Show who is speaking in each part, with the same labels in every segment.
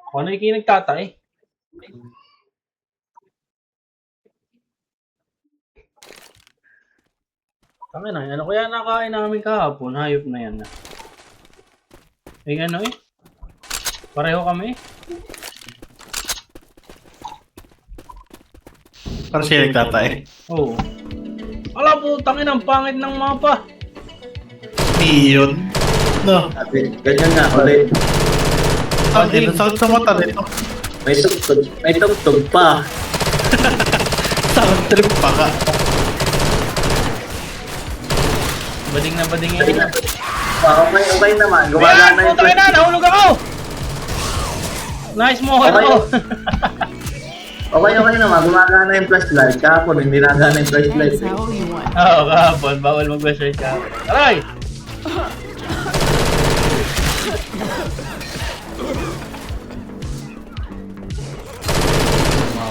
Speaker 1: Ako na yung nagtatay. Tangin na, ano kaya nakain namin kahapon? Hayop na yan. Eh ano eh? Pareho kami.
Speaker 2: Parang siya nagtatay.
Speaker 1: Oo. Ala po, tangin ang pangit ng mapa.
Speaker 2: Yun. No.
Speaker 3: Ganyan nga ulit.
Speaker 2: Ang ina, sakit sa mata nito.
Speaker 3: May tugtog pa.
Speaker 2: Sound trip pa ka.
Speaker 1: Bading na bading yun.
Speaker 3: Okay naman. Gumagana yung
Speaker 1: Putang ina, nahulog ako! Nice mo ako.
Speaker 3: Okay naman. Gumagana yung flashlight. Kahapon, hindi nagana yung flashlight.
Speaker 4: That's all you want.
Speaker 1: Oo, kahapon. Bawal mag-flashlight kahapon. Aray!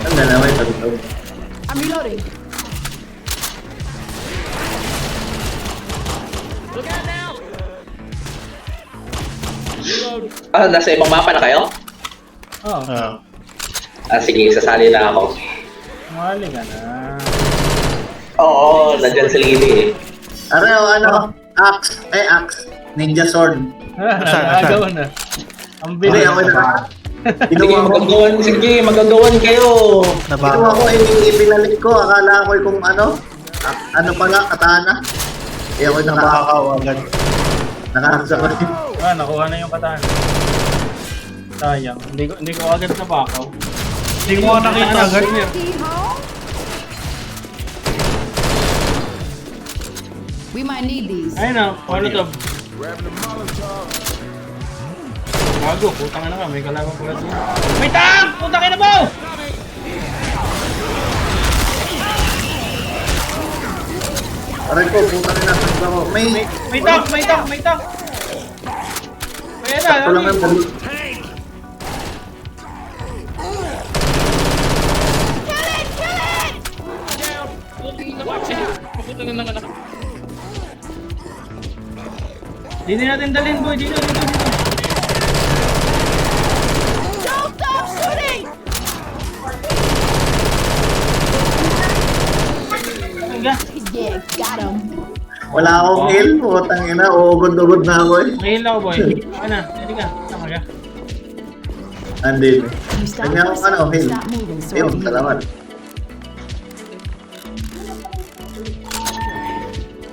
Speaker 3: Ang naman yung tugtog.
Speaker 4: I'm reloading.
Speaker 5: Nasa ibang mapa na kayo?
Speaker 1: Oo,
Speaker 5: Sige, sasali na ako.
Speaker 1: mali ka na.
Speaker 5: Oo, nandyan sa lili eh.
Speaker 3: Ano? Axe. Ninja sword.
Speaker 1: Nakagawa na. Ang
Speaker 3: Hindi,
Speaker 1: bilis.
Speaker 3: ako na.
Speaker 5: Sige, magagawan kayo.
Speaker 3: Kinuha ko, ibinalik ko. Akala ko kung ano. Ano pala, katana. Eh ako
Speaker 2: Nakakawagan.
Speaker 3: nakakasa ko rin.
Speaker 1: Nakuha na yung katana. Sayang. Hindi ko agad nabakaw.
Speaker 2: Hindi mo nakita agad.
Speaker 4: We might need these.
Speaker 1: Ayun na, Molotov. Gago, putang na ka. May kalaban pala doon. May tank! Putang ina mo!
Speaker 3: Aray ko, puta na nasa ako. May
Speaker 1: May tank! Ayan na,
Speaker 3: sakto lang ang balik.
Speaker 1: Hindi natin dalhin, boy. Dito.
Speaker 4: Don't stop shooting!
Speaker 1: Hangga.
Speaker 4: Yeah, got him.
Speaker 3: Wala akong heal. Putang ina, uugod-ugod na ako eh.
Speaker 1: Mahil ako, boy. Ano na, hindi ka. Tama ka.
Speaker 3: Andin.
Speaker 4: You stop
Speaker 3: Kanya akong ano, heal.
Speaker 4: stop moving, so
Speaker 3: Ayun,
Speaker 4: we
Speaker 3: salamat.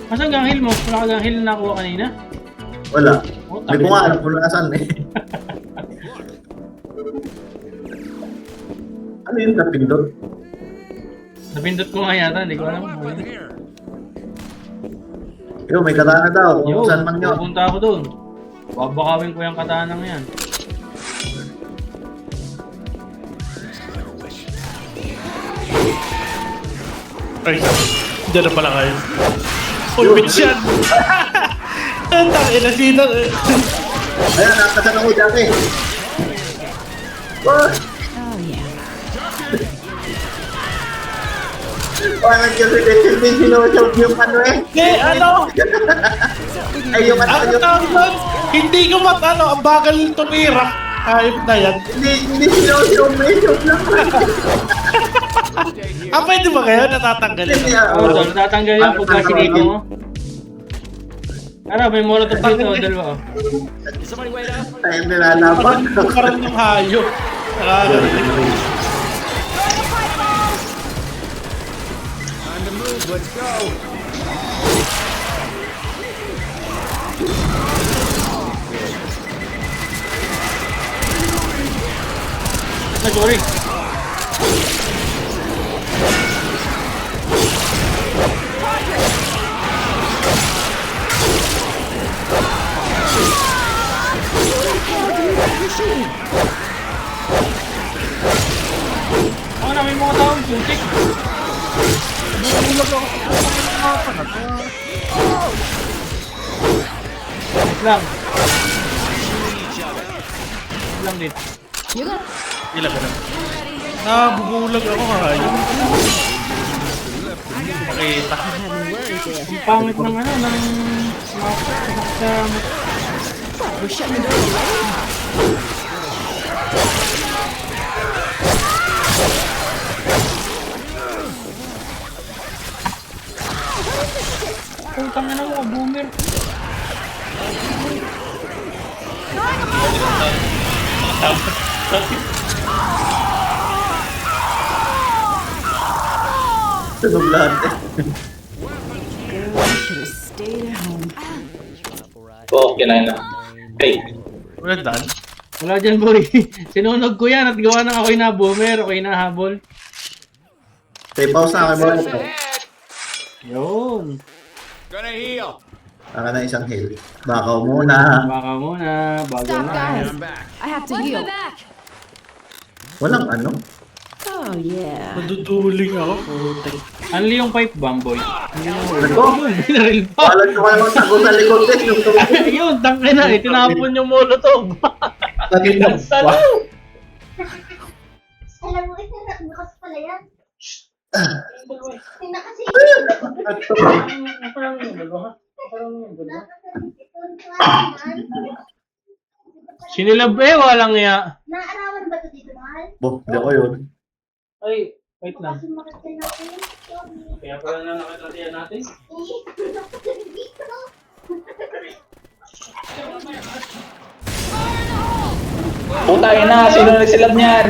Speaker 1: Asan gang heal mo? Wala ka gang heal na nakuha kanina?
Speaker 3: Wala.
Speaker 1: Oh,
Speaker 3: Hindi ko nga alam kung nasaan eh. Ano yun, napindot?
Speaker 1: Napindot ko nga yata, hindi ko alam.
Speaker 3: Yo, may katana daw. Kung saan man yun.
Speaker 1: Pupunta ako doon. Babakawin ko yung katanang yan.
Speaker 2: Ay, dyan na pala kayo. Uy, bitch yan! Ang tangina sino.
Speaker 3: Ayan, nakasan ako dati. Oh,
Speaker 4: Oh yeah.
Speaker 3: parang kasi hindi sinusob yung ano eh.
Speaker 2: Eh, ano?
Speaker 3: Ay, yung ano
Speaker 2: Ang
Speaker 3: yung...
Speaker 2: tawag doon, hindi ko ang bagal tumira. Ayop na yan.
Speaker 3: Hindi sinusob, may sob lang.
Speaker 2: Pwede ba kayo natatanggalin?
Speaker 3: Hindi
Speaker 1: Oo, oh, natatanggal yung pagka sinito mo. Ano, may molotov dito, dalawa.
Speaker 3: Tayo nilalaban.
Speaker 2: Parang ng hayop. Nakakarinig.
Speaker 1: Ay, sorry. Ako na, may mga taong putik. Bumulog ako. Wait lang. Wait lang dito.
Speaker 4: You got
Speaker 2: Ilan ka na? Nabubulag ako hayop. Makita.
Speaker 4: having worries there.
Speaker 1: Ang pangit ng ano, ng
Speaker 4: We're shutting the door already?
Speaker 1: Putang ina mo, boomer.
Speaker 3: Sunog lahat eh.
Speaker 4: Girl, I should have stayed at home.
Speaker 5: Okay na yun. Hey,
Speaker 2: Wala daan.
Speaker 1: Wala dyan, boy. Sinunog ko yan at gawa ng ako'y na boomer, ako'y nahabol.
Speaker 3: Say, pause na kayo mga ito.
Speaker 1: Yun.
Speaker 3: Saka na isang heal. Bakaw muna.
Speaker 1: Baka muna, bago
Speaker 4: Stop,
Speaker 1: na.
Speaker 4: guys. I have to heal.
Speaker 3: Walang ano.
Speaker 4: Oh, yeah.
Speaker 2: Maduduling ako. Putek.
Speaker 1: Anli yung pipe bomb, boy.
Speaker 3: Ano?
Speaker 1: Binaril pa.
Speaker 3: Walang ko naman tago sa likod eh. Yung tumulong.
Speaker 1: Yun, tangke na eh. Tinapon yung molotov.
Speaker 3: Nakita
Speaker 1: Salo!
Speaker 6: Alam mo, bukas pala yan. Tingnan kasi.
Speaker 1: Sinilab eh, walang iya.
Speaker 6: Naarawan ba ito dito, mahal?
Speaker 3: Bo, hindi ako yun.
Speaker 1: Ay, wait lang.
Speaker 6: Kasi makasal natin.
Speaker 1: Kaya pala na nakatatiyan natin.
Speaker 6: Dito.
Speaker 5: puta na, sino nagsilab niyan?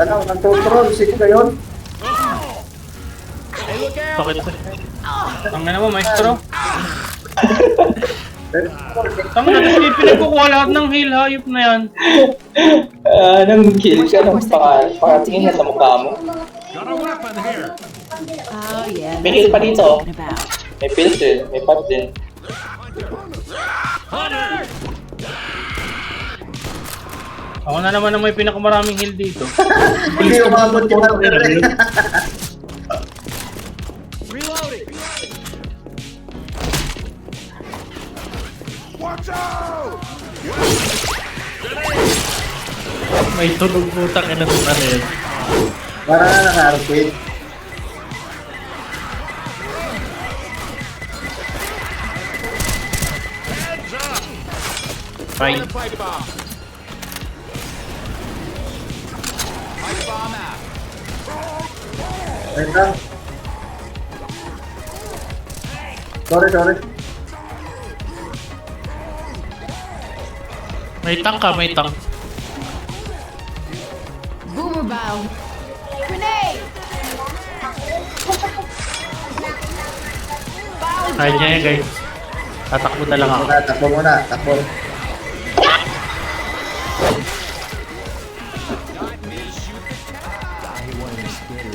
Speaker 3: Ano, nag-control. Sige ka yun.
Speaker 2: Bakit?
Speaker 1: Ang na mo, maestro. Tama na, tapos may pinagkukuha lahat ng heal, hayop na yan.
Speaker 5: Nang kill ka ng pakatingin na sa mukha mo.
Speaker 4: Oh, yeah.
Speaker 5: May heal pa dito.
Speaker 4: What about?
Speaker 5: May pills din, may pot din.
Speaker 1: Ako na naman ang may pinakamaraming heal dito.
Speaker 3: Hindi umabot yung hunter eh.
Speaker 2: May tunog putang ina ng ano yun.
Speaker 3: Para na naka-arcade.
Speaker 2: Fine.
Speaker 3: Wait lang. Sorry.
Speaker 2: May tank ka, may tank.
Speaker 4: Boomer bow. Grenade!
Speaker 2: Kaya niya yan guys. Tatakbo na lang ako.
Speaker 3: Takbo muna.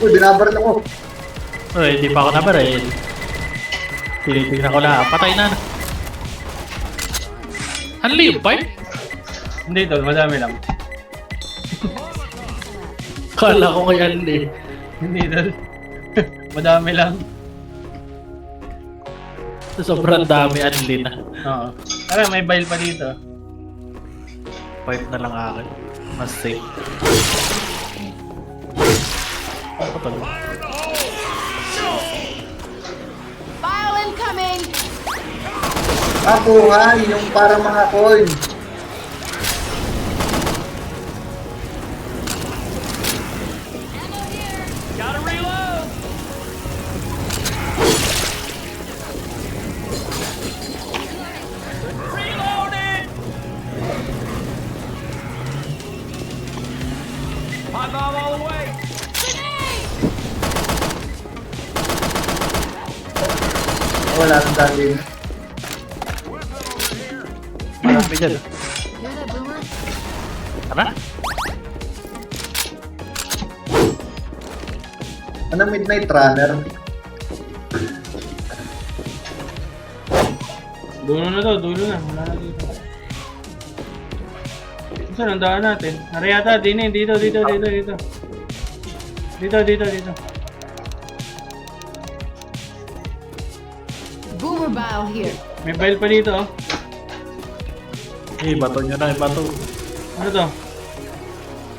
Speaker 3: Uy, binabaril ako.
Speaker 2: Uy, hindi pa ako nabaril. Tinitignan ko lang. Patay na. Hanli yung pipe?
Speaker 1: Hindi tol, madami lang.
Speaker 2: Kala ko kay Hanli.
Speaker 1: Hindi tol. Madami lang.
Speaker 2: Sobrang dami Hanli na.
Speaker 1: Oo. Tara, may bail pa dito.
Speaker 2: Pipe na lang akin. Mas safe. Ako to.
Speaker 4: File incoming!
Speaker 3: Ako nga, yung para mga coin. Wala nang dalhin.
Speaker 2: Marami dyan.
Speaker 4: Hear that, Boomer?
Speaker 2: Tara.
Speaker 3: Ano, Midnight Runner?
Speaker 1: Dulo na to, dulo na. Wala na dito. Saan ang daan natin? Nariyata, dito. Dito.
Speaker 4: Boomer bow here.
Speaker 1: May bail pa dito oh.
Speaker 2: Eh, bato nyo na, bato.
Speaker 1: Ano to?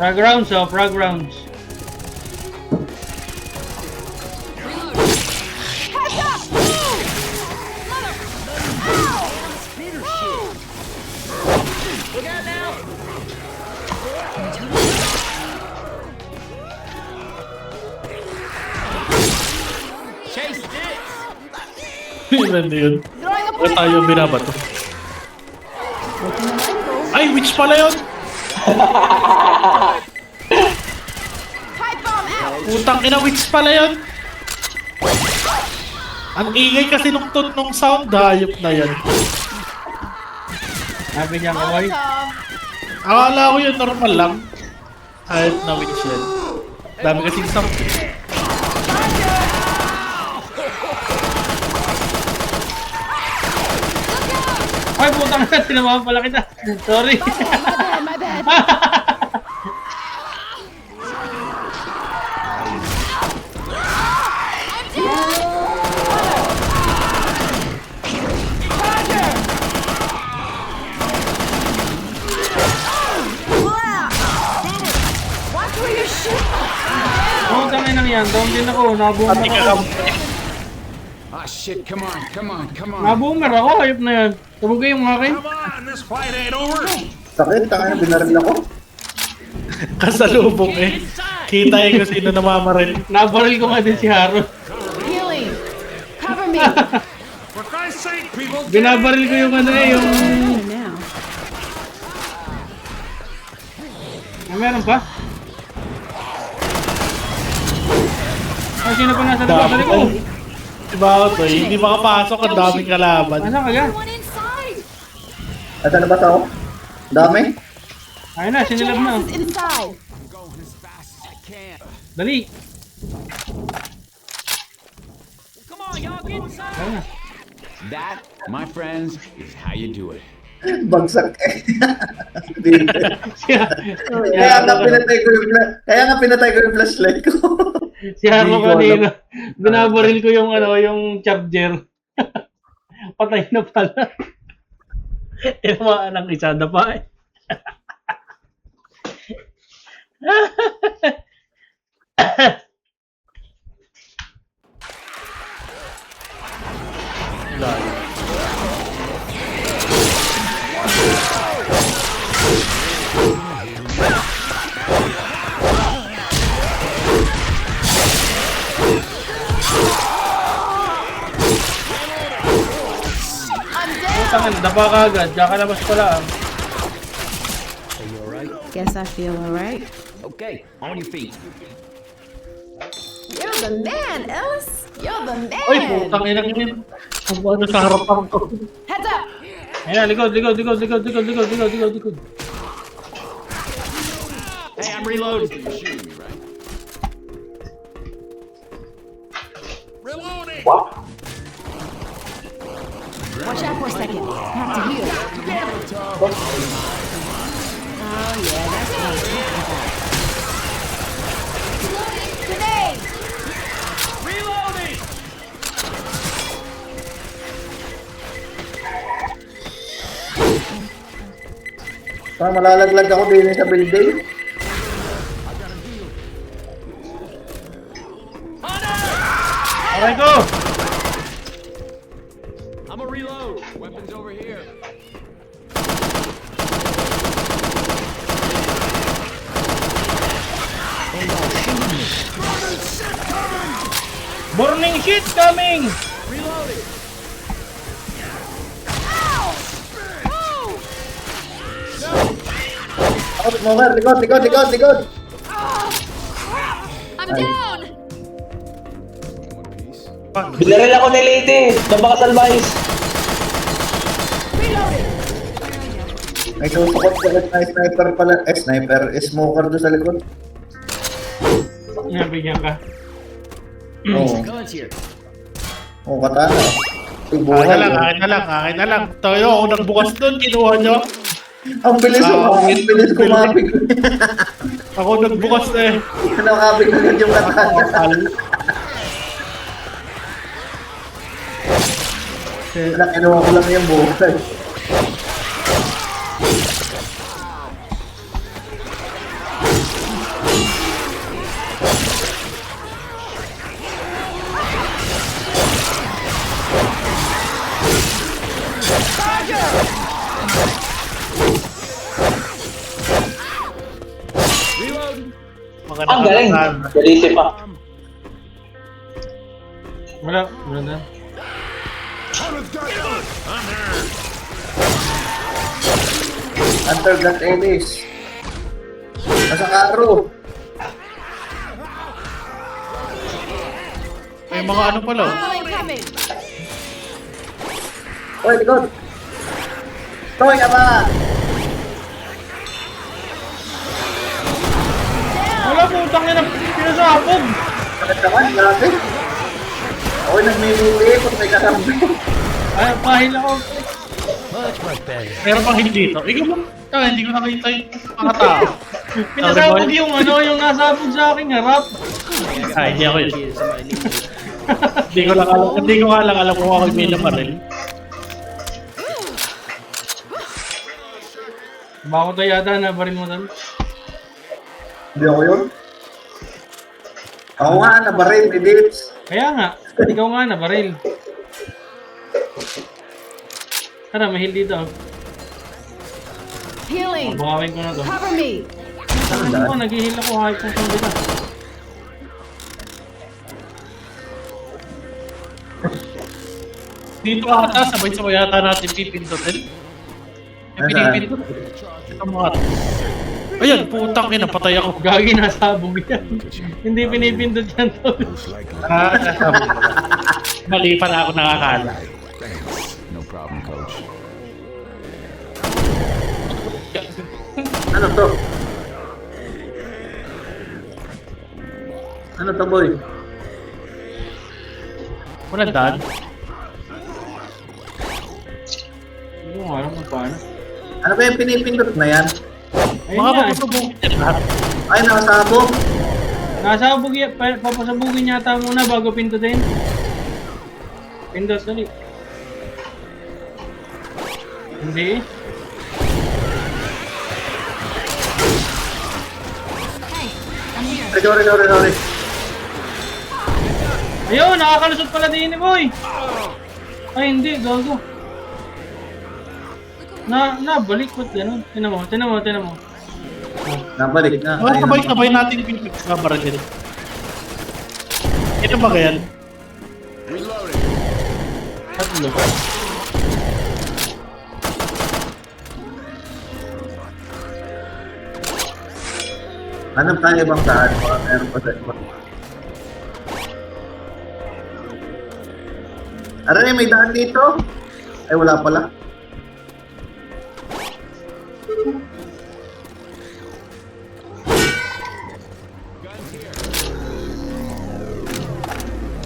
Speaker 1: Frag rounds oh, frag rounds.
Speaker 4: Heads up! Move!
Speaker 2: Ilan na yun? Ba't tayo binabato? Ay, witch pala yun! Utang ina, witch pala yun! Ang ingay kasi nung sound, hayop na yan.
Speaker 1: Sabi niya kaway.
Speaker 2: Akala ko yun normal lang. Hayop na witch yan. Dami kasing sound.
Speaker 1: Ay, putang na, tinamahan pala kita. Sorry.
Speaker 4: My bad. Watch where you shoot.
Speaker 1: Putang na yan. Doon din ako. Naboomer ako.
Speaker 7: Ah, shit, come on.
Speaker 1: Naboomer ako. Hayop na yan. Tabugay yung akin.
Speaker 7: Come on, this fight ain't over.
Speaker 3: Sakit, tanga na binaril ako.
Speaker 2: Kasalubong eh. Kita yung kung sino namamaril.
Speaker 1: Nabaril ko nga din si Harold.
Speaker 4: Healing. Cover me.
Speaker 7: For Christ's sake, people.
Speaker 1: Binabaril ko yung ano eh, yung...
Speaker 4: Now.
Speaker 1: Ah, meron pa? Ay, sino pa nasa labas? Dali ko!
Speaker 2: Diba ako to eh? Hindi makapasok, ang daming kalaban.
Speaker 1: Asan ka yan?
Speaker 4: One inside.
Speaker 3: Asa na ba ako? Dami?
Speaker 1: Ayun na, sinilab na.
Speaker 4: Is inside.
Speaker 7: Going as fast as I can.
Speaker 1: Dali!
Speaker 7: Come on, y'all get inside.
Speaker 1: Ayun na.
Speaker 7: That, my friends, is how you do it.
Speaker 3: Bagsak eh. Dito.
Speaker 1: Siya,
Speaker 3: Kaya nga pinatay ko yung flashlight ko.
Speaker 1: si Harold
Speaker 3: Hindi ko
Speaker 1: kanina. Binabaril ko yung ano, yung charger. Patay na pala. Tinamaan ng isa na pa eh. Tangin, dapa ka agad. Diyan ka labas pala.
Speaker 4: Guess I feel alright.
Speaker 7: Okay, on your feet.
Speaker 4: You're the man, Ellis. You're the
Speaker 2: Ay,
Speaker 4: man.
Speaker 2: putang ina yun. Ang ano sa harapan ko.
Speaker 4: Heads up.
Speaker 1: Ayan, likod.
Speaker 7: Hey, I'm reloading. You're shooting me, right? Reloading.
Speaker 4: Watch out for a second. Have to heal. Oh yeah, that's what I'm talking about. Grenade!
Speaker 7: Reloading.
Speaker 3: Parang malalaglag ako din sa building.
Speaker 1: Aray ko!
Speaker 7: I'm a reload. Weapons over here.
Speaker 1: Burning shit coming!
Speaker 3: Likod.
Speaker 4: I'm down!
Speaker 5: Binaril ako ni Lady. Napakasalbahis.
Speaker 3: May susukot ko na sniper pala. Sniper. Smoker doon sa likod.
Speaker 1: Nabigyan ka.
Speaker 3: Oo.
Speaker 7: Guns here.
Speaker 3: Oo, katana. Ay, buhay.
Speaker 2: Akin na lang. Tayo, ako nagbukas doon, kinuha nyo.
Speaker 3: Ang bilis kumapig.
Speaker 2: Ako nagbukas eh.
Speaker 3: Nakapig agad yung katana. Kinuha ko lang yung buhay.
Speaker 2: Mga
Speaker 5: Ang galing.
Speaker 2: nakakatahan.
Speaker 5: Galisi pa.
Speaker 1: Wala na.
Speaker 3: Hunter Gun Ellis. Nasa karo.
Speaker 2: May mga ano pala.
Speaker 3: Oy, likod. Toy, ama.
Speaker 1: Wala po, utang na pinasabog.
Speaker 3: Bakit naman, grabe. Ako'y nagmimili kung may kasambi.
Speaker 1: Ay, pahil ako.
Speaker 2: Meron pang hindi dito. Ikaw mo. Hindi ko nakita yung mga tao.
Speaker 1: Pinasabog yung yung nasabog sa aking harap.
Speaker 2: Ay, hindi ako yun. Hindi ko nga lang alam kung ako may lamaril.
Speaker 1: Bako tayo yata na baril mo doon.
Speaker 3: Hindi ako yun. Ako nga, nabaril, ni Dips.
Speaker 1: Kaya nga, ikaw nga na baril. Tara, mahil dito.
Speaker 4: Healing.
Speaker 1: Bukawin ko na to.
Speaker 4: Cover me.
Speaker 1: Ano ko, nag-heal ako kahit kung saan dito.
Speaker 2: Dito ata, sabay-sabay yata natin pipindutin. May pinipindot. Ito mga to. Ayan, putang ina, patay ako.
Speaker 1: Gagi, nasabog yan. Hindi pinipindot yan to.
Speaker 2: Nasabog. Mali pa na ako nakakala.
Speaker 7: No problem, coach.
Speaker 3: Ano to? Ano to, boy?
Speaker 2: Walang daan.
Speaker 1: Hindi ko alam kung paano.
Speaker 3: Ano ba yung pinipindot na yan?
Speaker 1: Ayun
Speaker 2: Mga
Speaker 1: nga,
Speaker 2: papasubok yan lahat.
Speaker 3: Ay, nakasabog.
Speaker 1: nasabog yan. Papasabugin yata muna bago pindutin. Pindot ulit. Hindi.
Speaker 3: Ay, sorry.
Speaker 1: Ayun, nakakalusot pala din ni boy. Ay, hindi, gago. Nabalik, ba't gano'n? Tinan mo.
Speaker 3: Nabalik na.
Speaker 2: Mga
Speaker 3: Ayun.
Speaker 2: sabay natin pinipig sa barangay. Ito ba yan?
Speaker 1: Tatlo.
Speaker 3: Hanap tayo ibang daan. Baka meron pa sa iba. Aray, may daan dito. Ay, wala pala.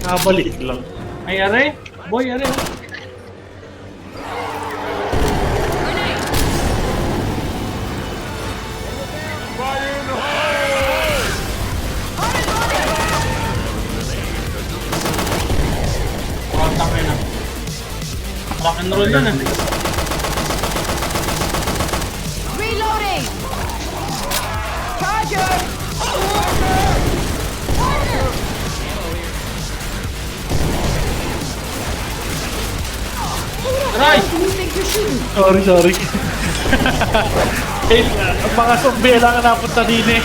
Speaker 2: Nakabalik lang.
Speaker 1: Ay, are. Boy, are. Oh, tangay na. Rock and roll yan,
Speaker 4: Reloading. Charger.
Speaker 1: Aray!
Speaker 4: Who do you think you're shooting?
Speaker 2: Sorry. Eh, ang mga zombie lang napunta din eh.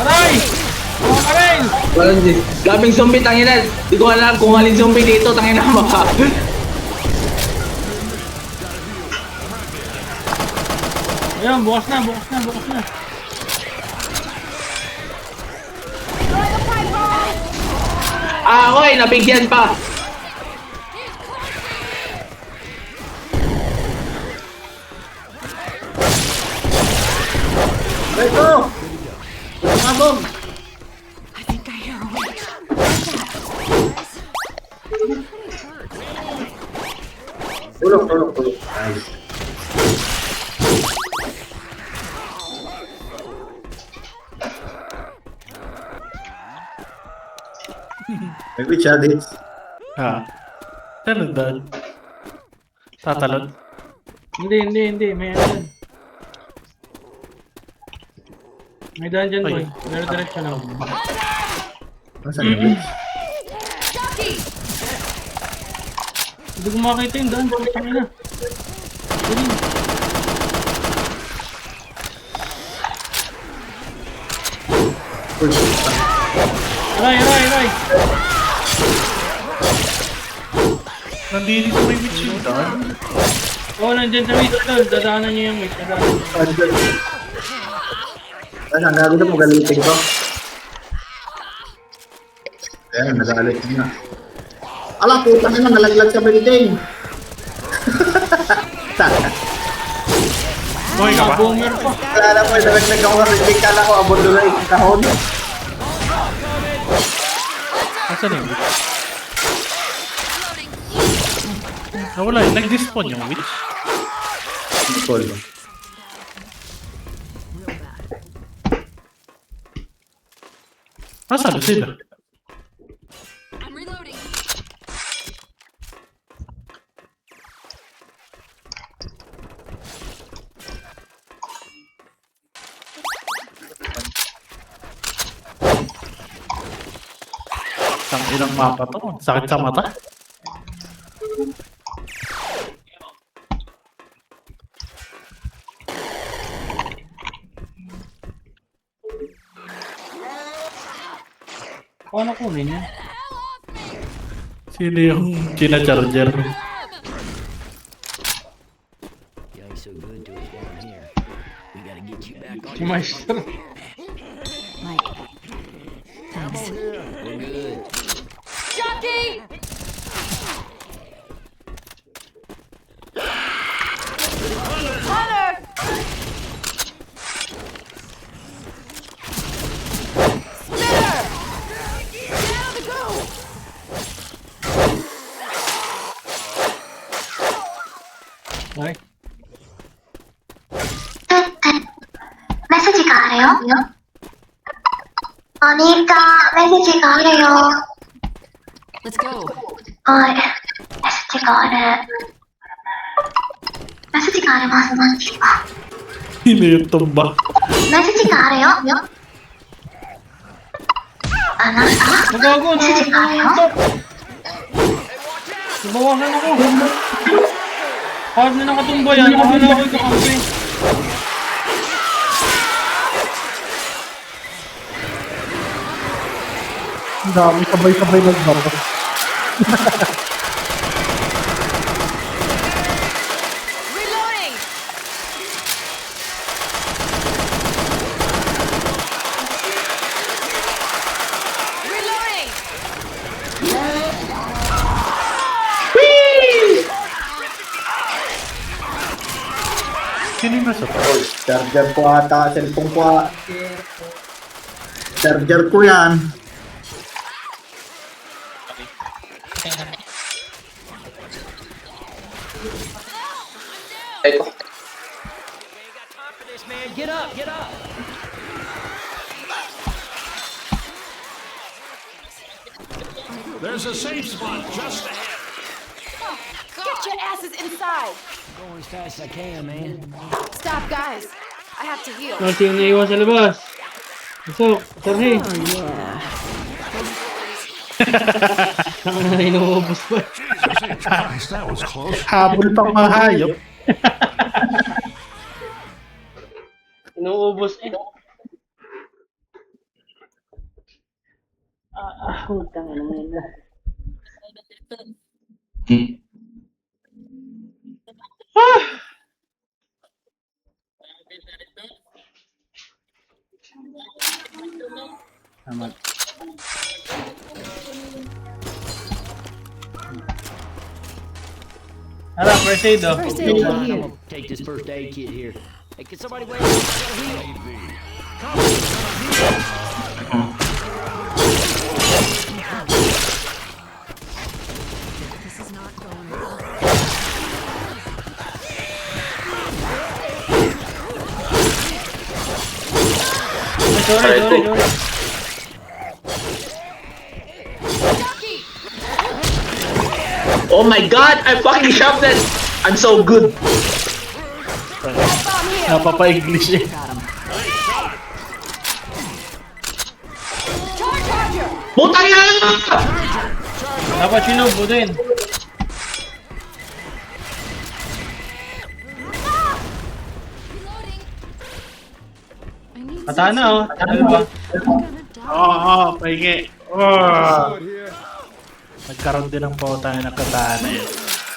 Speaker 1: Aray! Oh, aray!
Speaker 5: Walang di. Daming zombie, tangina. Di ko alam kung alin zombie dito, tangina maka.
Speaker 1: Ayun, bukas na.
Speaker 5: Ah, oy, nabigyan pa.
Speaker 3: Ito! Sumabog!
Speaker 4: I think I hear a witch.
Speaker 3: Tulong. Nice. Maybe siya din.
Speaker 2: Ha? Tanong doon. Tatalon.
Speaker 1: Hindi. May ano dyan. May daan dyan, boy. Pero direksyon ako.
Speaker 3: Nasaan yung bitch?
Speaker 1: Hindi ko makita yung daan. Putang ina. Galing.
Speaker 3: Uy,
Speaker 1: Aray.
Speaker 2: Nandito may witch yung daan.
Speaker 1: Oo, nandyan sa witch doon. Dadaanan niyo yung witch.
Speaker 3: Ay, ang gagawin mo, galitin ko. Ayan, nagalit na. Ala, puta na, nalaglag sa building.
Speaker 2: Buhay ka ba?
Speaker 1: Boomer pa.
Speaker 3: Kala mo, nalaglag ako sa building. Kala ko, abot doon na yung kahon.
Speaker 2: Asan yung witch? Nawala yun. Nag-despawn yung witch.
Speaker 3: Nicole.
Speaker 2: Nasaan sila?
Speaker 4: I'm reloading.
Speaker 2: Isang ilang mapa to. Sakit sa mata.
Speaker 1: Paano kunin yan?
Speaker 2: Sino yung kina-charger?
Speaker 8: You ain't so good to us down here. We gotta get you back on
Speaker 1: Si Maestro.
Speaker 4: Mike. Thanks.
Speaker 8: We're good.
Speaker 4: Jockey! Hunter! Spitter! Get out of the go!
Speaker 1: Ay.
Speaker 6: メッセージがあるよ。お兄ちゃん、メッセージがあるよ。
Speaker 4: Let's go.
Speaker 6: おい、メッセージがある。メッセージがあります、何ですか。
Speaker 2: Sino yung tumba?
Speaker 6: メッセージがあるよ。あ、なんか
Speaker 1: Nagago,
Speaker 6: メッセージがあるよ。
Speaker 1: nabawasan ako. Kahit na nakatumba yan, bahala ako ikakampi.
Speaker 2: Ang dami sabay-sabay nagbato.
Speaker 4: Reloading! Reloading!
Speaker 2: Sino yung nasa to?
Speaker 3: Charger ko ata, cellphone ko ata. Charger ko yan.
Speaker 5: Eko.
Speaker 8: Get up, get up.
Speaker 7: There's a safe spot just ahead.
Speaker 4: Get your asses inside!
Speaker 8: Going as fast as I can, man.
Speaker 4: Stop, guys. I have to heal.
Speaker 1: Ano sino naiwan sa labas? So, Sarhi. Saan na inuubos pa?
Speaker 7: That was close.
Speaker 2: Habol pang mga hayop.
Speaker 1: Inuubos eh. Utang na muna. Tama. Hala, first aid oh.
Speaker 4: First aid
Speaker 8: I'm
Speaker 4: here.
Speaker 8: gonna take this first aid kit here. Hey, can somebody wait? I gotta heal.
Speaker 4: This is not going well.
Speaker 1: Sorry.
Speaker 5: Oh my god, I fucking shoved it! I'm so good.
Speaker 2: Napapa-English eh.
Speaker 5: Putang ina!
Speaker 1: Dapat sinubo din. Katana oh. Ano ba?
Speaker 2: Pahingi. Oh. Nagkaroon din ng po tayo ng katana yun.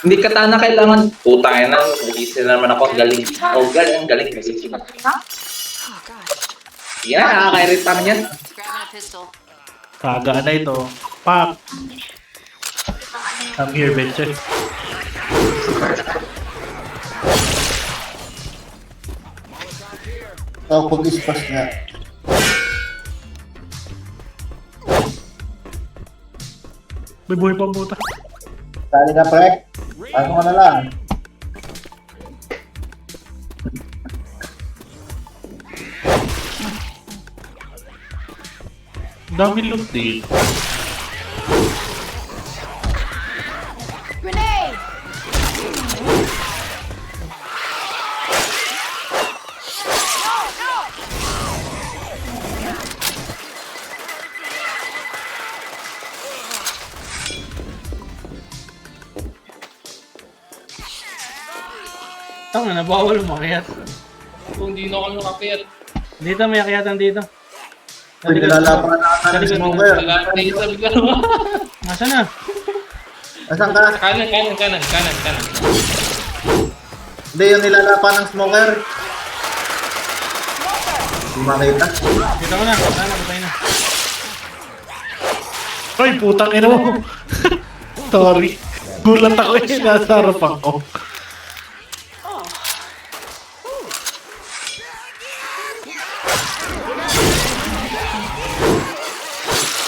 Speaker 5: Hindi katana kailangan. Putang na. Nag-iisip naman ako. Galing. Oh, galing. Galing. Message mo. Sige na, nakakairit pa naman yan.
Speaker 2: Kaga na ito. Pak! I'm here, bitches.
Speaker 3: Ikaw pag-ispas nga.
Speaker 2: May buhay pang puta.
Speaker 3: Sali ka, pre. Ano ka na lang.
Speaker 2: Ang dami loot dito.
Speaker 1: Tanga na, bawal umakyat.
Speaker 2: Kung di na ako nakapit.
Speaker 1: Dito, may akyatan dito.
Speaker 3: Pwede nilalapan na ng smoker.
Speaker 1: Nasaan na?
Speaker 3: Asan ka?
Speaker 2: Kanan.
Speaker 3: Hindi, yung nilalapan ng smoker. Hindi makita.
Speaker 1: Dito ko na. Patay na.
Speaker 2: Ay, putang ina mo. Sorry. Gulat ako eh. Nasa harapan ko.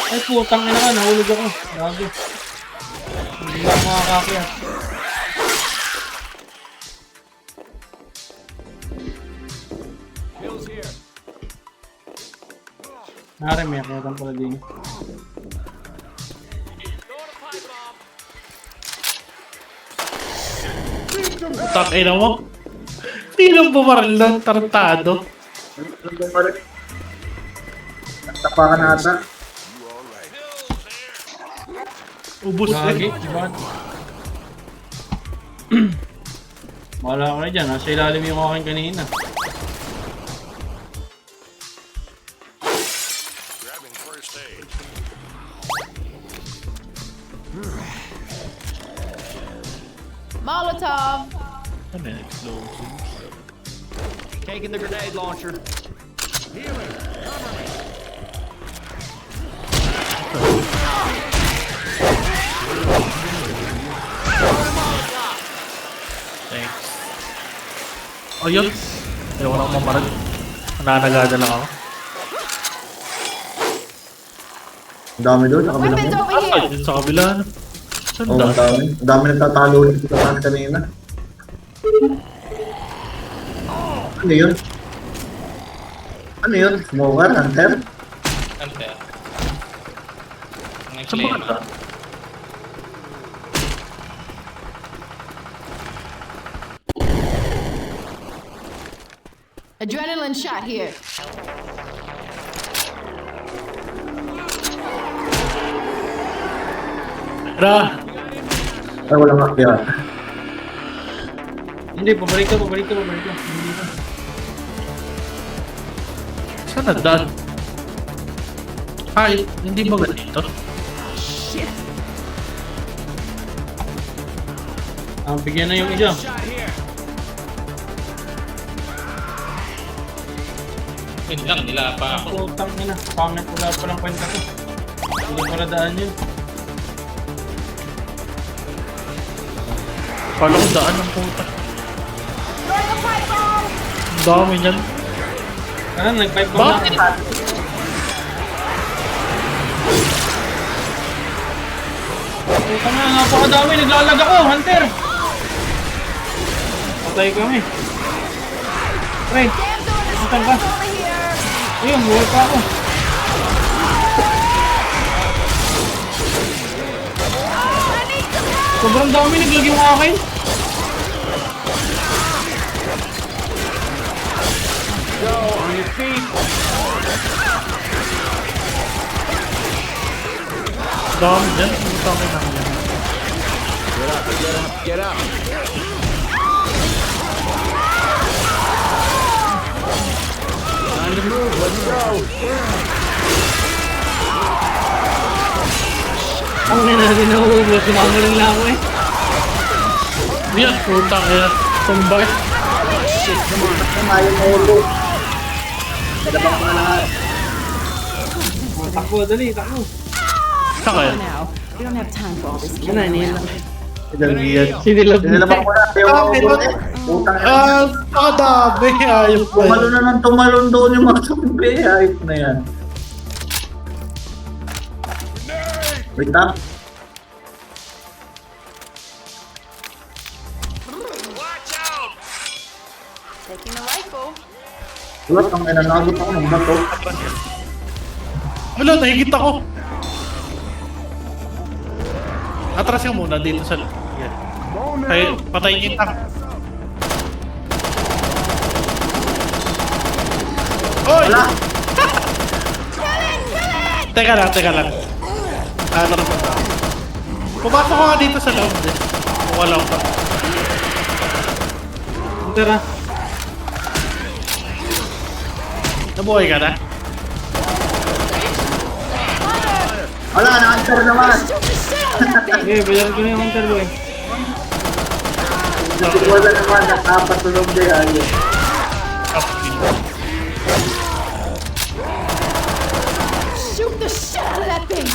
Speaker 1: Ay, putang ina ka. Nahulog ako. Gago. Hindi na ako makakakyat. Nari, may akyatan pala din.
Speaker 2: Putang ina mo. Sinong bumaril lang? Tarantado.
Speaker 3: Nandun pa rin. Tapakan na ata.
Speaker 2: Ubus
Speaker 1: Gagi,
Speaker 2: eh.
Speaker 1: diba? Wala ko na dyan. Nasa ilalim yung akin kanina.
Speaker 4: Molotov.
Speaker 2: Ano yan? Explosive.
Speaker 8: Taking the grenade launcher.
Speaker 2: Thanks. Oh, yun. Ayoko na mamarag. Nananagada lang ako.
Speaker 3: Ang dami doon, sa kabilang
Speaker 4: Weapons
Speaker 3: mo.
Speaker 4: over
Speaker 2: Ay,
Speaker 4: here.
Speaker 2: dun sa kabila. Ano? Saan
Speaker 3: Oo,
Speaker 2: ba?
Speaker 3: ang dami. Ang dami nagtatalo ulit sa taas kanina. Ano yun? Ano yun? Smoker? Hunter?
Speaker 2: Saan ba ka?
Speaker 4: Adrenaline shot here.
Speaker 2: Ra!
Speaker 3: Ay, walang akyat.
Speaker 1: Hindi, pabalik ka. Hindi ka.
Speaker 2: Saan na daan? Ay, hindi ba ganito?
Speaker 1: Bigyan na yung isa.
Speaker 2: Yun lang, nila pa ako.
Speaker 1: Putang ina. Pangit wala palang kwenta ko. Hindi pala daan yun.
Speaker 2: Kala ko daan ng puta. Ang dami niyan.
Speaker 1: Ano, nag-pipe bomb na.
Speaker 2: Bakit?
Speaker 1: Putang ina, napakadami. Naglalag ako, Hunter. Patay kami. Pre, saan ka? Ayun, buhay pa ako. Sobrang dami naglag yung akin.
Speaker 2: Dami niyan. Ang dami na yan.
Speaker 8: Get up.
Speaker 1: Ang ina din nauubos. Sumamaling lang ako eh.
Speaker 2: Yan, putang ina. Tumbay.
Speaker 3: Ayaw mo ulo. Nalabang ko na lahat.
Speaker 1: Takbo, dali, takbo.
Speaker 2: Saka yan.
Speaker 4: Now, we don't have time for all this
Speaker 1: Yan na, iniyan lang.
Speaker 2: Yan.
Speaker 1: Sinilab
Speaker 3: Nalabang ko na. Ayaw mo ulo eh. Putang ina.
Speaker 2: Dami. Ayos pa
Speaker 3: Tumalo na ng tumalon doon yung mga zombie. Ayos na yan. Wait na.
Speaker 4: Taking the rifle.
Speaker 3: Wala, ang inanagot ako ng bato.
Speaker 2: Wala, nahigit ako. Atras ka muna dito sa... Yan. Ay, patayin kita. Oy!
Speaker 3: Wala.
Speaker 2: Teka lang. Ano rin ba? Pumasok ko nga dito sa loob din. Kung wala ko.
Speaker 1: Tara.
Speaker 2: Nabuhay ka na?
Speaker 3: Wala, na-answer naman.
Speaker 1: Okay, bayaran ko na yung hunter boy.
Speaker 3: Wala naman, nakapatulog na yan.
Speaker 4: Shoot the shit out of that thing.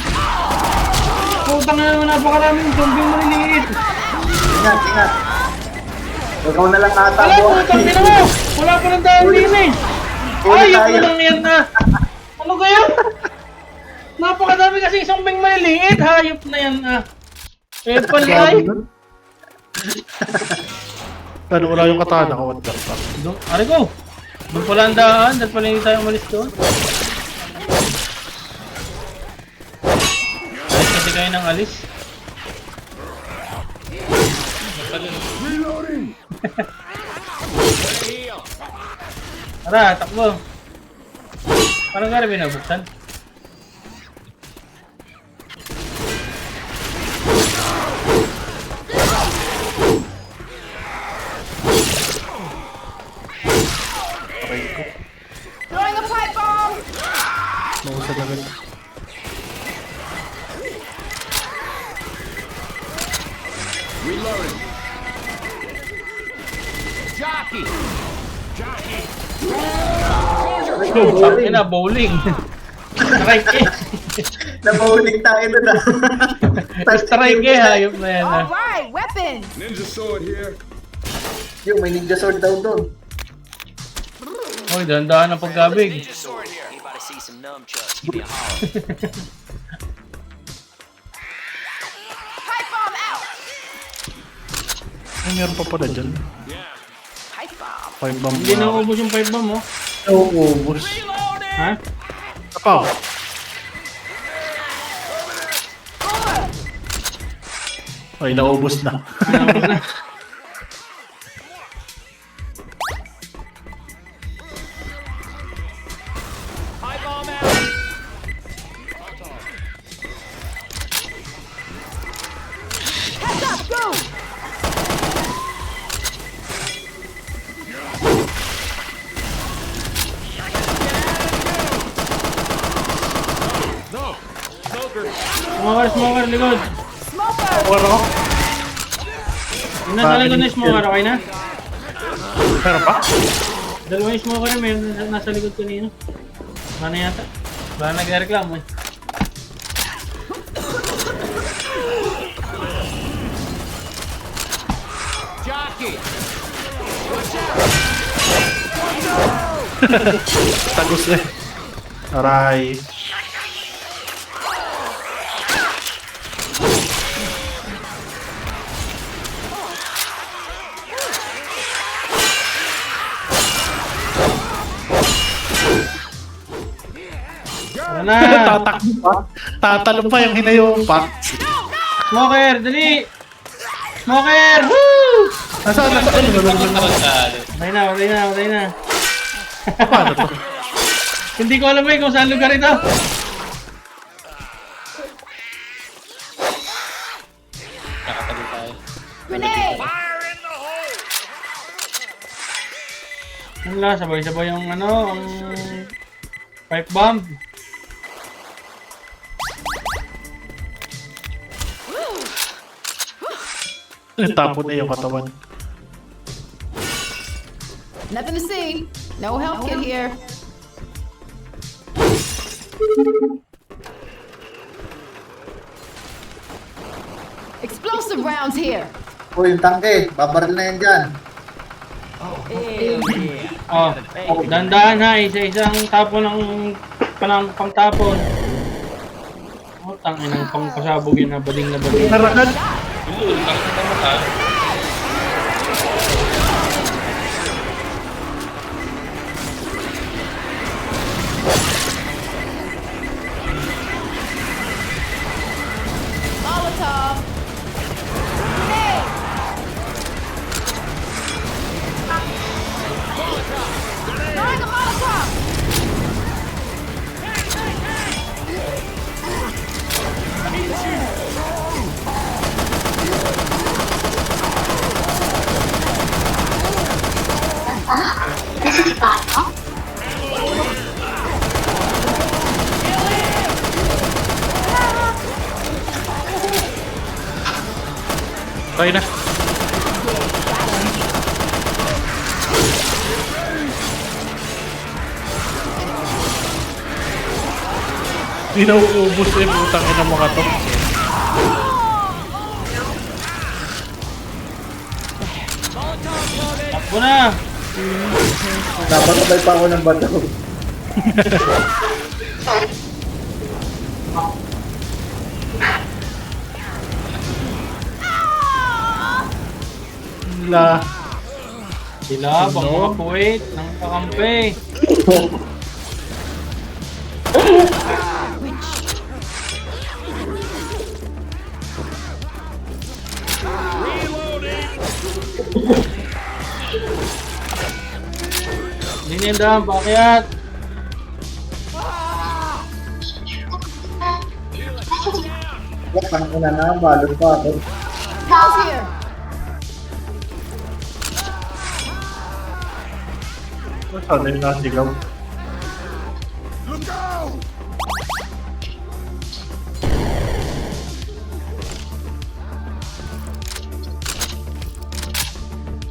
Speaker 1: Putang na naman, napakaraming zombie maliliit.
Speaker 3: Ingat. Ikaw na lang ata
Speaker 1: Wala,
Speaker 3: mo.
Speaker 1: putang ina mo! Wala pa ng daan din eh!
Speaker 3: Uli
Speaker 1: Ayop
Speaker 3: tayo.
Speaker 1: mo lang yan na! Ano kaya? Napakadami kasi zombie maliliit! Hayop na yan ah! Eh palay!
Speaker 2: Ano, wala yung katana ko. What the fuck?
Speaker 1: Doon, ari ko! Doon pala ang daan, dahil pala hindi tayo umalis doon. Alis kasi kayo ng alis. Tara, takbo! Parang gano'n binabuksan?
Speaker 4: Throwing a pipe bomb.
Speaker 2: Mausad agad.
Speaker 8: Jockey!
Speaker 1: Sabi na, bowling! Strike eh!
Speaker 3: Nabauling tayo doon ah.
Speaker 1: Strike eh, hayop na yan ah.
Speaker 4: All right, weapon.
Speaker 3: Yung may ninja sword daw doon.
Speaker 1: Uy, dahan-dahan ang pagkabig.
Speaker 8: Anybody see some nunchucks? Give me a holler.
Speaker 4: Pipe bomb out.
Speaker 2: Ay, meron pa pala dyan.
Speaker 4: Pipe bomb.
Speaker 2: 5 bomb.
Speaker 1: Hindi na ubos yung 5 bomb oh.
Speaker 2: Naubos.
Speaker 1: Ha?
Speaker 2: Apaw. Ay, naubos na.
Speaker 8: Pipe bomb out!
Speaker 4: Heads up, go.
Speaker 1: Smoker, likod.
Speaker 4: Smoker.
Speaker 2: Wala.
Speaker 1: Yun na talaga na yung smoker, okay na?
Speaker 2: Pero pa?
Speaker 1: Dalawa yung smoker na may nasa likod kanina. Mana yata? Baka nag-reklamo eh.
Speaker 8: Jockey!
Speaker 2: Tagos eh. Aray.
Speaker 1: Tara na!
Speaker 2: Tatakbo pa. Tatalong pa yung hinayupak.
Speaker 1: Smoker, dali! Smoker! Woo!
Speaker 2: Nasaan?
Speaker 1: Patay na.
Speaker 2: Paano to?
Speaker 1: Hindi ko alam eh kung saan lugar ito.
Speaker 4: Grenade.
Speaker 1: Ang sila, sabay-sabay yung ano, ang pipe bomb.
Speaker 2: Tapon na yung katawan.
Speaker 4: Nothing to see. No health kit here. Explosive rounds here.
Speaker 3: Uy, yung tangke. Babaril na yan dyan.
Speaker 1: Oh, dandahan ha, isa-isang tapon ng pangtapon. Oh, tangin ng pangpasabog yun na baling na baling.
Speaker 2: Narakan!
Speaker 5: Yun, nakita mo ka.
Speaker 4: Molotov. Hey! Throwing a Molotov.
Speaker 6: Nasa Sicario?
Speaker 2: Okay na. Hindi na uubos eh, putang ina mga to.
Speaker 1: Takbo na!
Speaker 3: Napakabay pa ako ng bato.
Speaker 2: La.
Speaker 1: Sila, bang mga puwit ng kakampi. Dinindam, pakyat!
Speaker 3: Wala, tangina na. Balot pa ako.
Speaker 4: How's here?
Speaker 2: Sana yung nasigaw.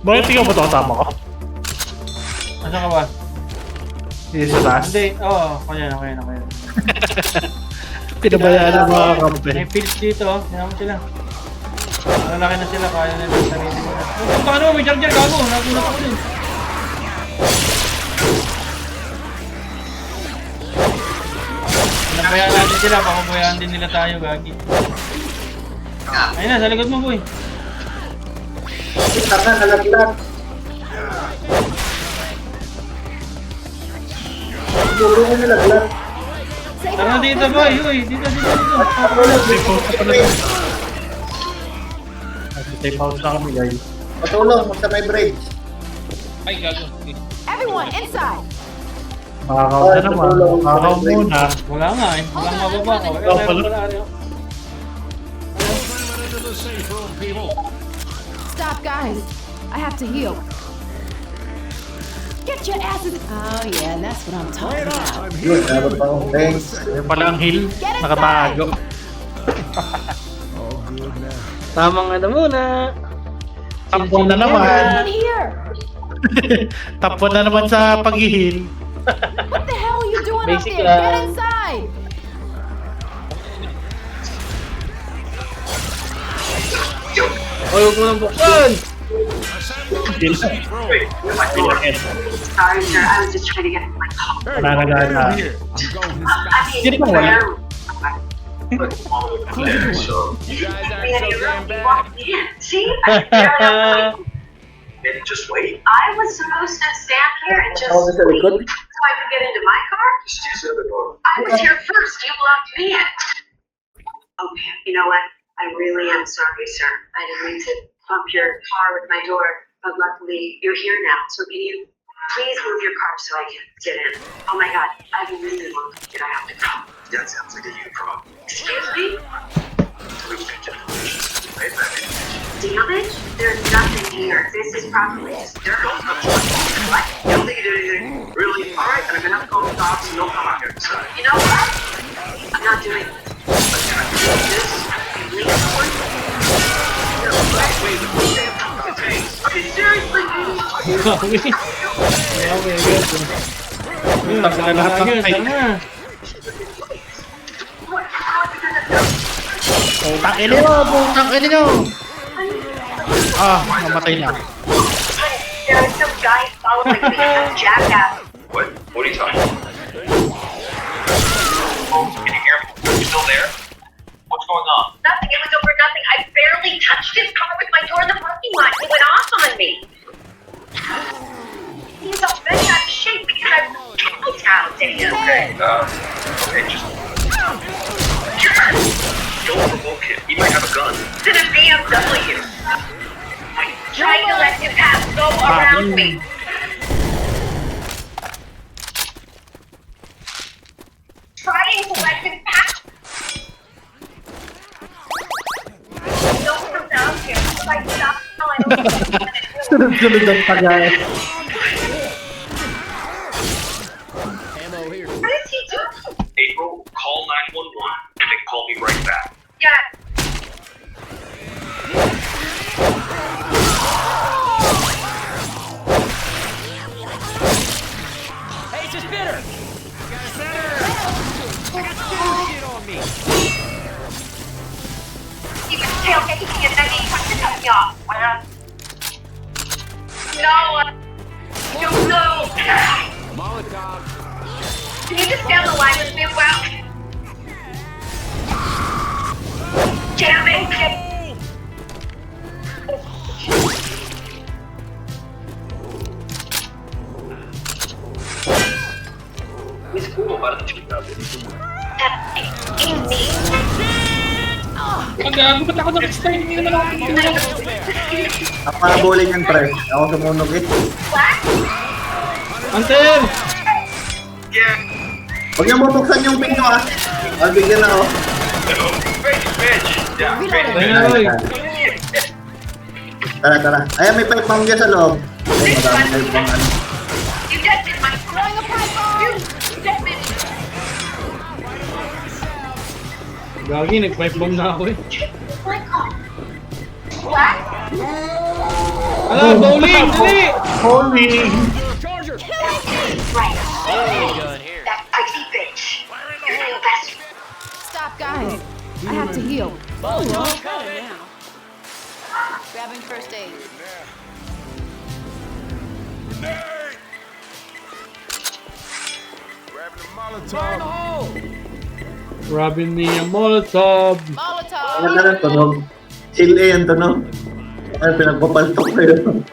Speaker 2: Bakit ikaw ba ito kasama ko?
Speaker 1: Asa ka ba?
Speaker 2: Hindi sa taas.
Speaker 1: Hindi, oo, kaya na.
Speaker 2: Pinabayaan ang mga kampe.
Speaker 1: May fields dito, tingnan mo sila. Malalaki na sila, kaya nila yung sarili nila. Punta ka naman, may charger, gago! Nagulat ako din. Pinabayaan natin sila, papabayaan din nila tayo, gagi. Ayun na, sa likod mo, boy.
Speaker 3: Tanga, nalaglag. Siguro ko nalaglag.
Speaker 1: Tara dito, boy, uy, dito.
Speaker 2: Stay pause na kami guys.
Speaker 3: Patulong, magsa may bridge.
Speaker 5: Ay, gago.
Speaker 4: Everyone inside.
Speaker 2: Makakaw na naman. Makakaw muna.
Speaker 1: Wala nga eh, walang mababa ko.
Speaker 2: Ikaw pala.
Speaker 4: Stop, guys. I have to heal. Get your asses. Oh yeah, that's what I'm talking about.
Speaker 3: Yun, meron pa akong thanks.
Speaker 2: Yung pala ang heal. Nakatago.
Speaker 1: Tamang ano muna.
Speaker 2: Tapon na
Speaker 4: Everyone
Speaker 2: naman.
Speaker 4: here.
Speaker 2: Tapon na naman sa pag-heal.
Speaker 4: What the hell are you doing
Speaker 1: Basic
Speaker 4: up there? Get
Speaker 1: lang.
Speaker 4: inside.
Speaker 1: Oy, huwag mo nang buksan!
Speaker 2: Heal.
Speaker 6: Sorry, sir. I was just trying to get my call.
Speaker 2: Nanagana.
Speaker 8: Here, I'm going to
Speaker 6: I
Speaker 2: Sino
Speaker 6: mean,
Speaker 2: bang wala?
Speaker 8: You guys act so damn bad.
Speaker 6: walked in. See? I
Speaker 3: Just wait.
Speaker 6: was supposed to stand here and just
Speaker 3: Ako sa likod.
Speaker 6: wait so I could get into my car. I was here first. You blocked me in. Okay, you know what? I really am sorry, sir. I didn't mean to bump your car with my door, but luckily you're here now. So can you please move your car so I can get in? Oh my God, I have a really long ticket. I have to go.
Speaker 3: That sounds like a you problem.
Speaker 6: Excuse me? Damage? There's nothing here. This is probably just dirt. What?
Speaker 9: You don't think you did anything? Really? Alright, then I'm gonna have to call the cops and they'll come out here and decide.
Speaker 6: You know what? I'm not doing this.
Speaker 9: But can I do this?
Speaker 6: You leave the work.
Speaker 9: No, wait, are you seriously?
Speaker 1: Grabe. Grabe, agad. Yun,
Speaker 2: Tapos na lahat ng
Speaker 1: agad,
Speaker 2: fight.
Speaker 1: tama.
Speaker 2: Putang ina nyo! Putang ina nyo! Ah, namatay na.
Speaker 6: There are some guys following me. Some jackass.
Speaker 9: What? What are you talking about? Can you hear me? You still there? What's going on?
Speaker 6: Nothing. It was over nothing. I barely touched his car with my door in the parking lot. He went off on me. He's already out of shape because I was talented.
Speaker 9: Okay, okay, just... Don't provoke him. He might have a gun.
Speaker 6: It's in a BMW. Trying to let him pass go around me. Trying to let him pass. Don't come down here. If I stop, I don't know what I'm gonna do.
Speaker 2: Sunod-sunod ang tagay.
Speaker 8: Ammo here.
Speaker 6: What is he doing?
Speaker 9: April, call 911 and then call me right back.
Speaker 6: Yeah.
Speaker 8: Hey, it's a spitter!
Speaker 6: He was tailgating me and then he tried to cut me off. No, you know.
Speaker 8: Molotov.
Speaker 6: Can you just stay on the line with me, Well? Damn it!
Speaker 9: Miss Kumo, parang chikaw.
Speaker 6: In me?
Speaker 1: Ang gago, ba't ako nakastay? Hindi naman ako
Speaker 3: Napabulin yan, pre. Ako sumunog eh.
Speaker 6: What?
Speaker 1: Hunter!
Speaker 9: Yeah.
Speaker 3: Huwag niyo bubuksan yung pinto ah. Magbigyan na ako.
Speaker 9: Bitch. Yeah, bitch.
Speaker 1: Ayun na, oy.
Speaker 3: Tara, tara. Ayan, may pipe bomb dyan sa loob. Ay, madami pipe bomb. Ano.
Speaker 6: You dead man, my throwing a pipe bomb! You dead man!
Speaker 1: Gagi, nag-pipe bomb na ako eh.
Speaker 6: My God. What?
Speaker 1: Ala, bowling! Dali!
Speaker 2: Holy!
Speaker 8: Charger!
Speaker 6: Right.
Speaker 8: Gun here.
Speaker 6: That crazy bitch. Your new best friend.
Speaker 4: Stop, guys. I have to heal.
Speaker 8: Molotov coming now.
Speaker 4: Grabbing first aid.
Speaker 8: Fire in the hole!
Speaker 1: Grabbing me a Molotov!
Speaker 4: Molotov!
Speaker 3: Ano ka na tunog? Chill eh yung tunog. Ay, pinagpapaltok ko yun.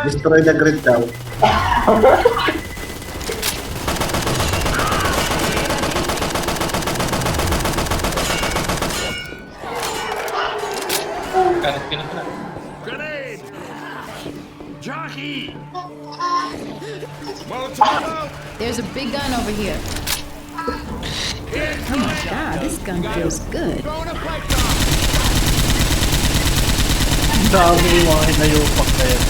Speaker 3: Destroy the grid daw.
Speaker 1: Karat ka na pala.
Speaker 7: Grenade! Jockey!
Speaker 4: There's a big gun over here. Oh my god, this gun feels good.
Speaker 8: Throwing a pipe bomb!
Speaker 2: Ang dami yung mga hinayupak na yan.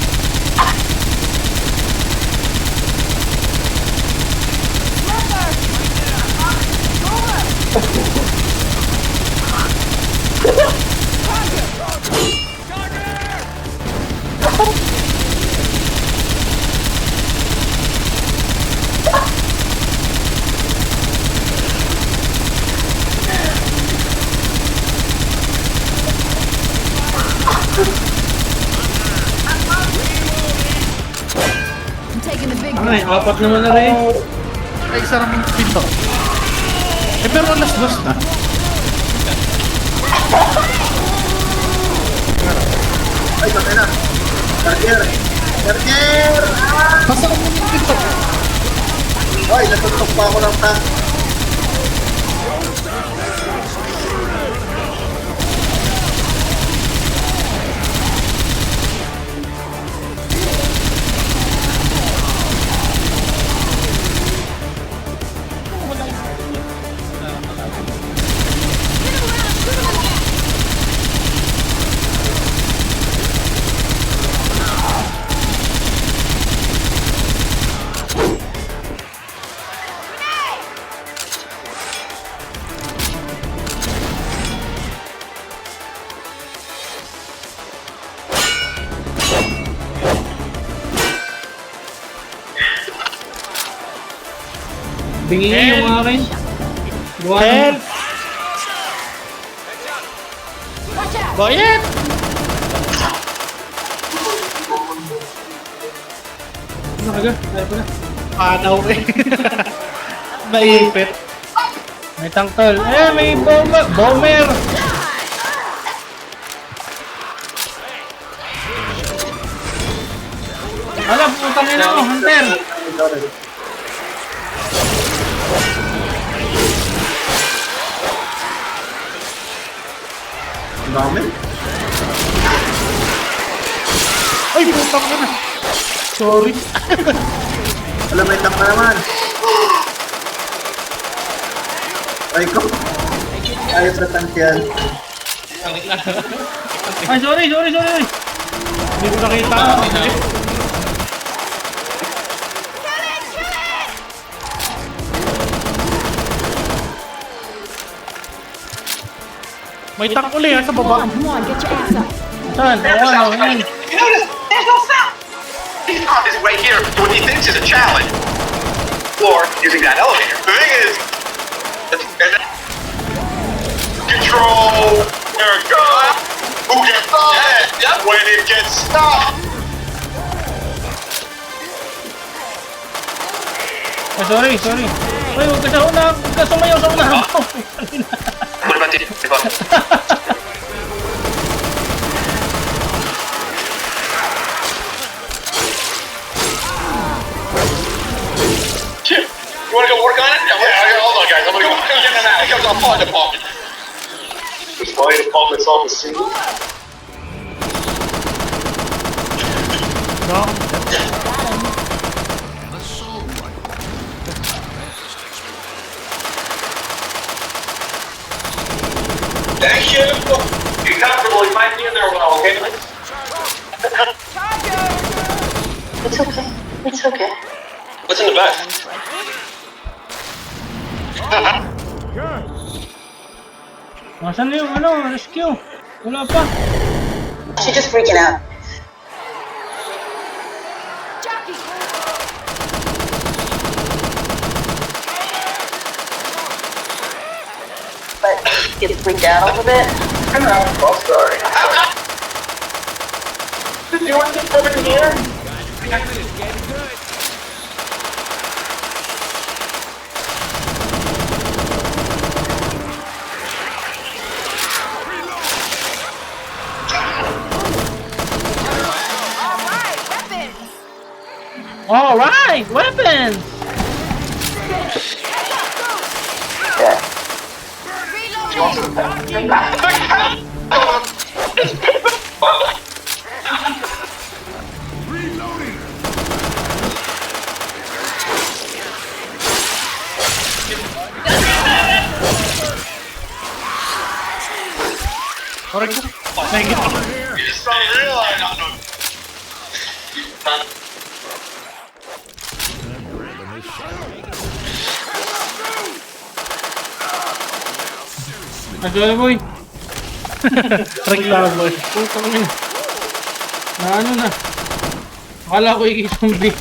Speaker 4: I'm taking the big
Speaker 1: Ay,
Speaker 4: gun.
Speaker 1: apat naman na rin.
Speaker 2: Ay, isa naman yung pinto. Eh, pero alas-dos na.
Speaker 3: Ay, patay na. Charger! Charger! Ah!
Speaker 2: Basta ko yung pinto.
Speaker 3: Ay, natutok pa ako ng tank.
Speaker 1: Bingi yung akin. Gawa ng...
Speaker 2: Help! Bayet!
Speaker 1: Ano ka dyan? Kaya pala.
Speaker 2: Panaw eh. Naipit.
Speaker 1: May tangkal. Eh, may bomber! Bomber! Alam, putang ina mo, Hunter!
Speaker 3: Ang dami.
Speaker 2: Ay, putang ka na. Sorry.
Speaker 3: Wala, may tank na naman. Ay ko. Ayos na tank yan.
Speaker 1: Ay, sorry!
Speaker 2: Hindi ko nakita. May tank uli ha sa baba.
Speaker 4: Come on, get your ass up.
Speaker 1: Saan? Ano? Yan.
Speaker 9: You notice? There's no sound. He's caught this right here to what he thinks is a challenge. Or using that elevator. The thing is, control. There it goes. Who gets dead when it gets stopped?
Speaker 1: Ay, sorry. Ay, huwag ka sa una. Huwag ka sumayaw sa unahan ko.
Speaker 9: What about the Chip, you wanna go work on it? Yeah, hold on, guys. I'm gonna go work on it. Here comes our fire department. The fire department's on the scene.
Speaker 2: No?
Speaker 9: Thank you. Be comfortable. You might be in there a while, okay?
Speaker 6: It's okay. It's okay.
Speaker 9: What's in the bag?
Speaker 1: Nasaan na yung ano? Rescue? Wala pa.
Speaker 6: She's just freaking out. But get freaked out a little bit.
Speaker 9: Oh, sorry. Do you want to come in here?
Speaker 1: Alright, weapons!
Speaker 2: Sorry ko. Nahingit ako.
Speaker 9: It's unreal. I don't know.
Speaker 1: Nagdala boy.
Speaker 2: Reklamo eh.
Speaker 1: Putang ina. Na ano na. Akala ko zombie.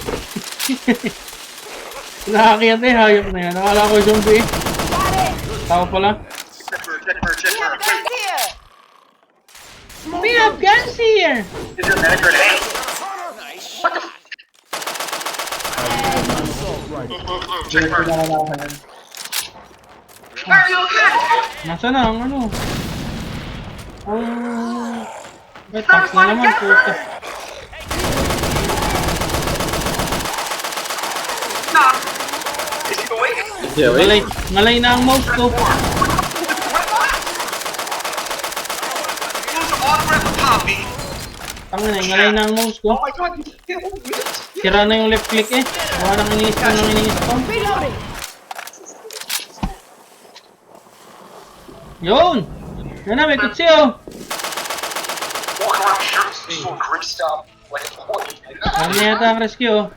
Speaker 1: Nakakiyat eh, hayop na yan. Akala ko zombie eh. Tao pala. We have guns here!
Speaker 9: Is your medic grenade? What the Check for Are you okay?
Speaker 1: Nasaan na ang ano? May tax na naman, puta.
Speaker 9: No. Is he awake?
Speaker 1: Ngalay na ang mouse ko.
Speaker 9: Use on-ramp copy.
Speaker 1: Tangina, ngalay na ang mouse ko.
Speaker 9: Oh my god, you can't
Speaker 1: Sira na yung left click eh. Gawa nang iniis-spam. Yun! Yan na, may kutsi oh!
Speaker 9: walk around shirts so greased up like a porky.
Speaker 1: Ano na yata ang rescue oh.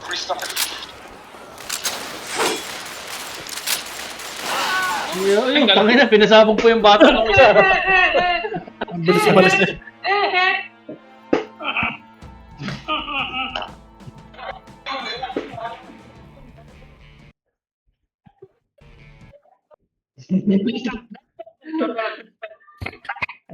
Speaker 9: Greased up.
Speaker 1: Yun, tangina, pinasabog po yung bata ng isa.
Speaker 2: Ang bilis umalis eh.